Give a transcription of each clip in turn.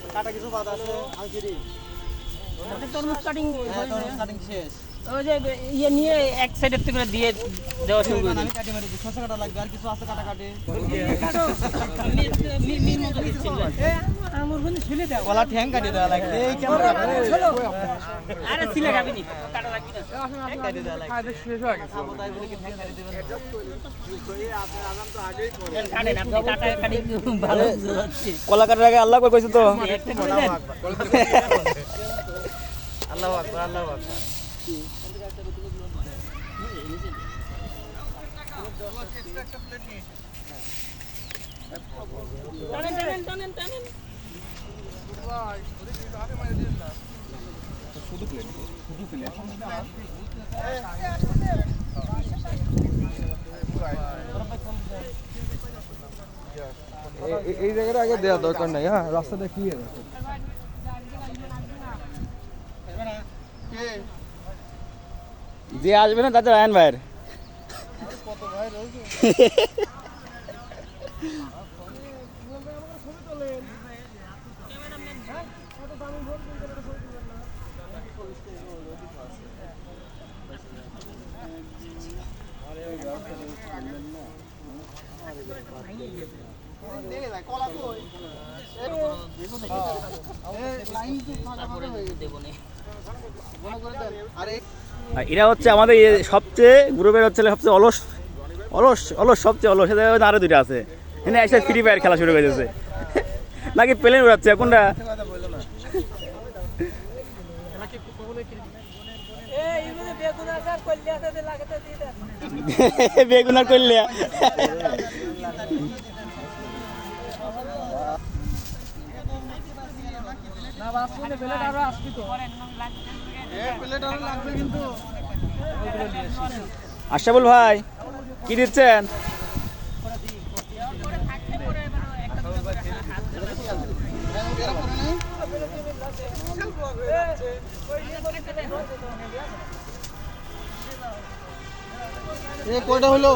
কাটা কিছু বাদ আছে তরমুজ কাটিং শেষ ওই যে ইয়ে নিয়ে এক সাইডের থেকে দিয়ে দেওয়া শুরু করে আমি কাটি মারি শসা কাটা লাগবে আর কিছু আছে কাটা কাটে মির মতো দিচ্ছিল আমার বন্ধু ছিলে দাও কলা ঠ্যাং কাটি দেওয়া লাগবে এই কেমন আরে ছিলে খাবি নি কাটা লাগবে না ঠ্যাং কাটি দেওয়া লাগবে খাইতে শেষ হয়ে গেছে সাবধানে বলে কি ঠ্যাং কাটি দিবেন আপনি আগাম তো আগেই করে কাটেন আপনি কাটা কাটি ভালো হচ্ছে কলা কাটার আগে আল্লাহ কই কইছো তো একটা করে দেন আল্লাহু আকবার আল্লাহু আকবার টানেন টানেন টানেন টানেন এই জায়গাটা আগে দেওয়া দরকার নাই। হ্যাঁ, রাস্তাটা ক্লিয়ার আছে। যে আসবে না তাদের আয়ন ভাইয়ের এরা হচ্ছে আমাদের সবচেয়ে গ্রুপের হচ্ছে সবচেয়ে অলস অলস অলস সবচেয়ে অলস আরো দুইটা আছে এখানে এসে ফ্রি ফায়ার খেলা শুরু করে দিয়েছে নাকি প্লেন উড়াচ্ছে কোনটা বেগুনা করলে আশরাফুল ভাই কি দিচ্ছেন কয়টা হলো?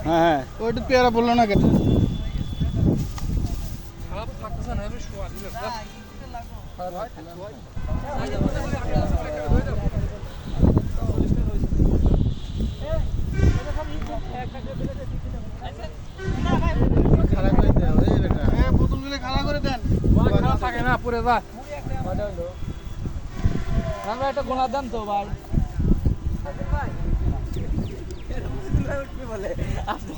হ্যাঁ হ্যাঁ ওইটা পেয়ারা বললো না কেন? থাকে না পুরে যা আমরা একটা গোনা দেন তো ভাই কি বলে আপনি